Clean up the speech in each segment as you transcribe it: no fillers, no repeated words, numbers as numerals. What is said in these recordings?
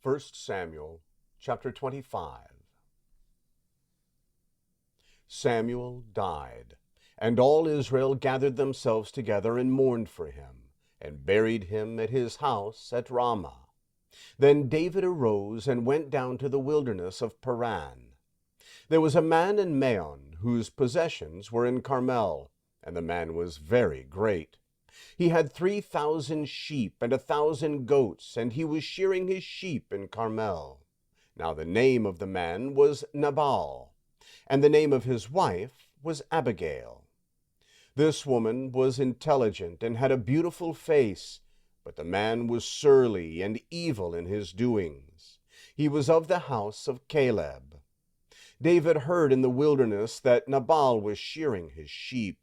1 Samuel chapter 25. Samuel died, and all Israel gathered themselves together and mourned for him, and buried him at his house at Ramah. Then David arose and went down to the wilderness of Paran. There was a man in Maon whose possessions were in Carmel, and the man was very great. He had 3,000 sheep and 1,000 goats, and he was shearing his sheep in Carmel. Now the name of the man was Nabal, and the name of his wife was Abigail. This woman was intelligent and had a beautiful face, but the man was surly and evil in his doings. He was of the house of Caleb. David heard in the wilderness that Nabal was shearing his sheep.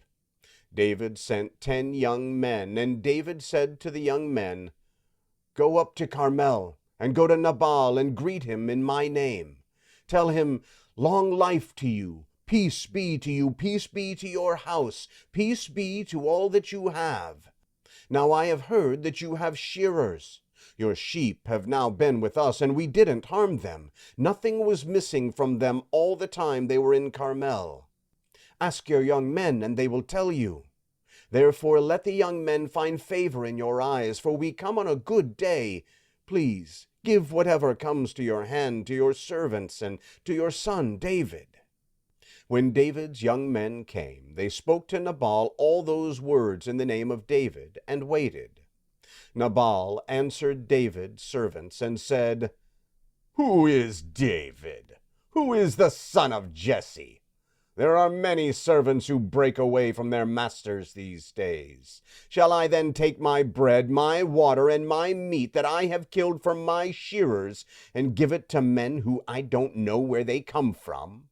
David sent 10 young men, and David said to the young men, "Go up to Carmel, and go to Nabal, and greet him in my name. Tell him, 'Long life to you, peace be to you, peace be to your house, peace be to all that you have. Now I have heard that you have shearers. Your sheep have now been with us, and we didn't harm them. Nothing was missing from them all the time they were in Carmel. Ask your young men, and they will tell you. Therefore let the young men find favor in your eyes, for we come on a good day. Please give whatever comes to your hand to your servants and to your son David.' When David's young men came, they spoke to Nabal all those words in the name of David, and waited. Nabal answered David's servants and said, 'Who is David? Who is the son of Jesse? There are many servants who break away from their masters these days. Shall I then take my bread, my water, and my meat that I have killed for my shearers, and give it to men who I don't know where they come from?'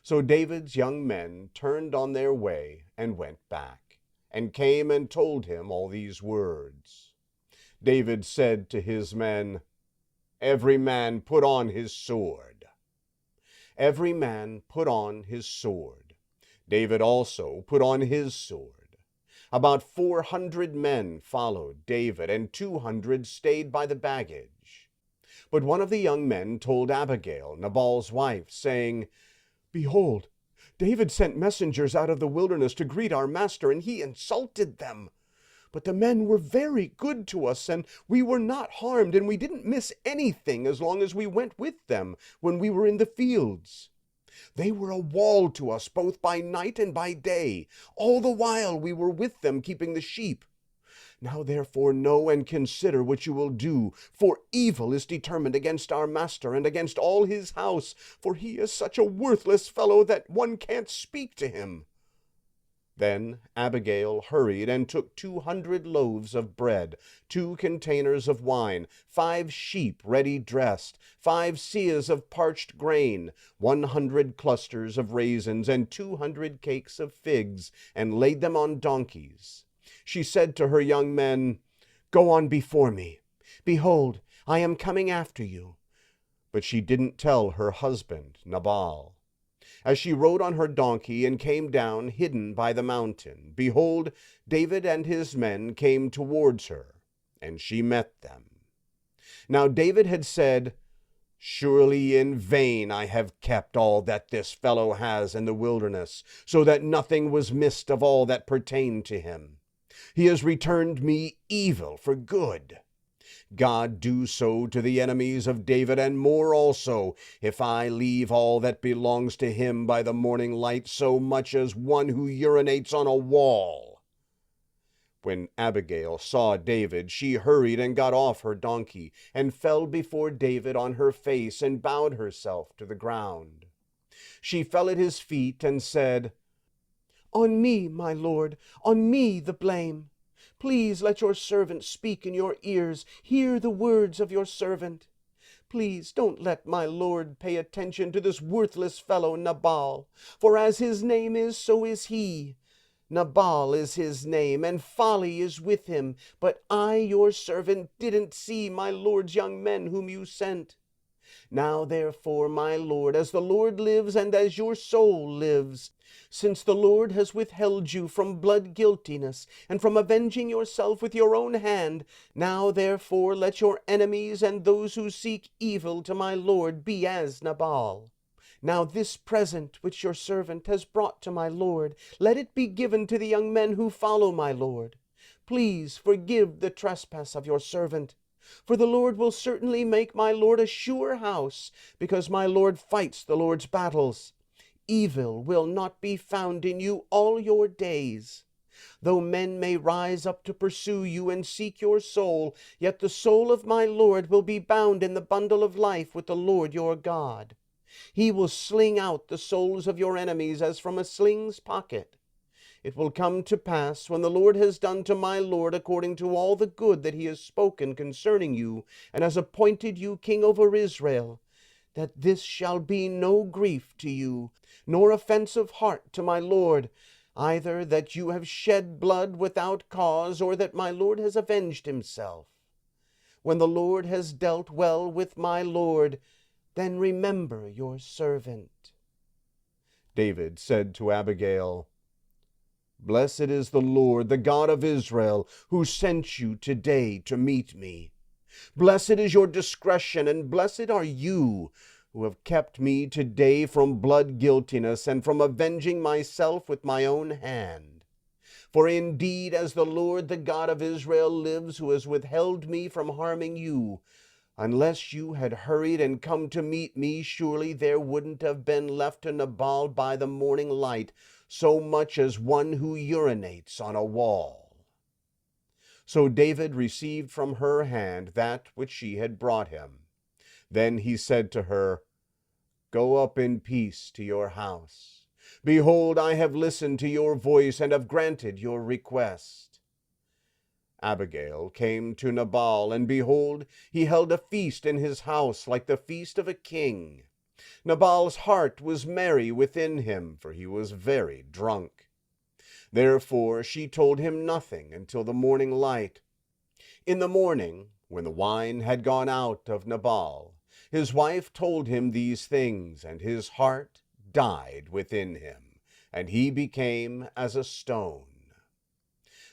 So David's young men turned on their way and went back, and came and told him all these words. David said to his men, 'Every man put on his sword.' Every man put on his sword. David also put on his sword. About 400 men followed David, and 200 stayed by the baggage. But one of the young men told Abigail, Nabal's wife, saying, 'Behold, David sent messengers out of the wilderness to greet our master, and he insulted them. But the men were very good to us, and we were not harmed, and we didn't miss anything as long as we went with them when we were in the fields. They were a wall to us both by night and by day, all the while we were with them keeping the sheep. Now therefore know and consider what you will do, for evil is determined against our master and against all his house, for he is such a worthless fellow that one can't speak to him.' Then Abigail hurried and took 200 loaves of bread, 2 containers of wine, 5 sheep ready dressed, 5 seahs of parched grain, 100 clusters of raisins, and 200 cakes of figs, and laid them on donkeys. She said to her young men, 'Go on before me. Behold, I am coming after you.' But she didn't tell her husband Nabal. As she rode on her donkey and came down hidden by the mountain, behold, David and his men came towards her, and she met them. Now David had said, 'Surely in vain I have kept all that this fellow has in the wilderness, so that nothing was missed of all that pertained to him. He has returned me evil for good. God do so to the enemies of David, and more also, if I leave all that belongs to him by the morning light, so much as one who urinates on a wall.' When Abigail saw David, she hurried and got off her donkey, and fell before David on her face, and bowed herself to the ground. She fell at his feet and said, 'On me, my lord, on me the blame. Please let your servant speak in your ears. Hear the words of your servant. Please don't let my lord pay attention to this worthless fellow Nabal, for as his name is, so is he. Nabal is his name, and folly is with him. But I, your servant, didn't see my lord's young men whom you sent. Now therefore, my lord, as the Lord lives and as your soul lives, since the Lord has withheld you from blood guiltiness and from avenging yourself with your own hand, now therefore let your enemies and those who seek evil to my lord be as Nabal. Now this present which your servant has brought to my lord, let it be given to the young men who follow my lord. Please forgive the trespass of your servant. For the Lord will certainly make my lord a sure house, because my lord fights the Lord's battles. Evil will not be found in you all your days. Though men may rise up to pursue you and seek your soul, yet the soul of my lord will be bound in the bundle of life with the Lord your God. He will sling out the souls of your enemies as from a sling's pocket. It will come to pass, when the Lord has done to my lord according to all the good that he has spoken concerning you, and has appointed you king over Israel, that this shall be no grief to you, nor offense of heart to my lord, either that you have shed blood without cause, or that my lord has avenged himself. When the Lord has dealt well with my lord, then remember your servant. David said to Abigail, Blessed is the Lord, the God of Israel, who sent you today to meet me. Blessed is your discretion, and blessed are you, who have kept me today from blood guiltiness, and from avenging myself with my own hand. For indeed, as the Lord, the God of Israel, lives, who has withheld me from harming you, unless you had hurried and come to meet me, surely there wouldn't have been left to Nabal by the morning light so much as one who urinates on a wall. So David received from her hand that which she had brought him. Then he said to her, Go up in peace to your house. Behold, I have listened to your voice and have granted your request. Abigail came to Nabal, and behold, he held a feast in his house like the feast of a king. Nabal's heart was merry within him, for he was very drunk. Therefore she told him nothing until the morning light. In the morning, when the wine had gone out of Nabal, his wife told him these things, and his heart died within him, and he became as a stone.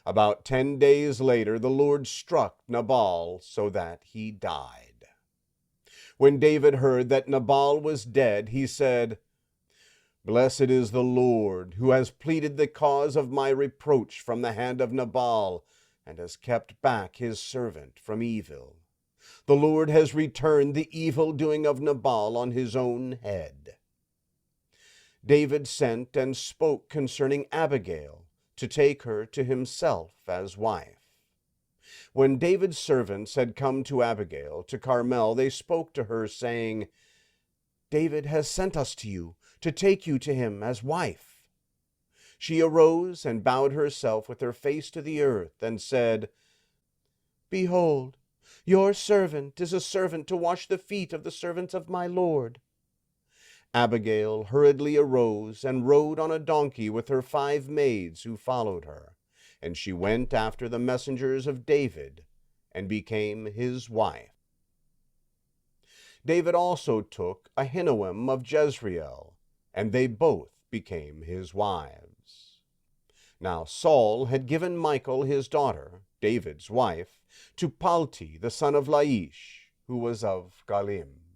About 10 days later, the Lord struck Nabal so that he died. When David heard that Nabal was dead, he said, Blessed is the Lord, who has pleaded the cause of my reproach from the hand of Nabal, and has kept back his servant from evil. The Lord has returned the evil doing of Nabal on his own head. David sent and spoke concerning Abigail, to take her to himself as wife. When David's servants had come to Abigail to Carmel, they spoke to her, saying, David has sent us to you, to take you to him as wife. She arose and bowed herself with her face to the earth, and said, Behold, your servant is a servant to wash the feet of the servants of my lord. Abigail hurriedly arose and rode on a donkey with her 5 maids who followed her, and she went after the messengers of David and became his wife. David also took Ahinoam of Jezreel, and they both became his wives. Now Saul had given Michal his daughter, David's wife, to Palti the son of Laish, who was of Galim.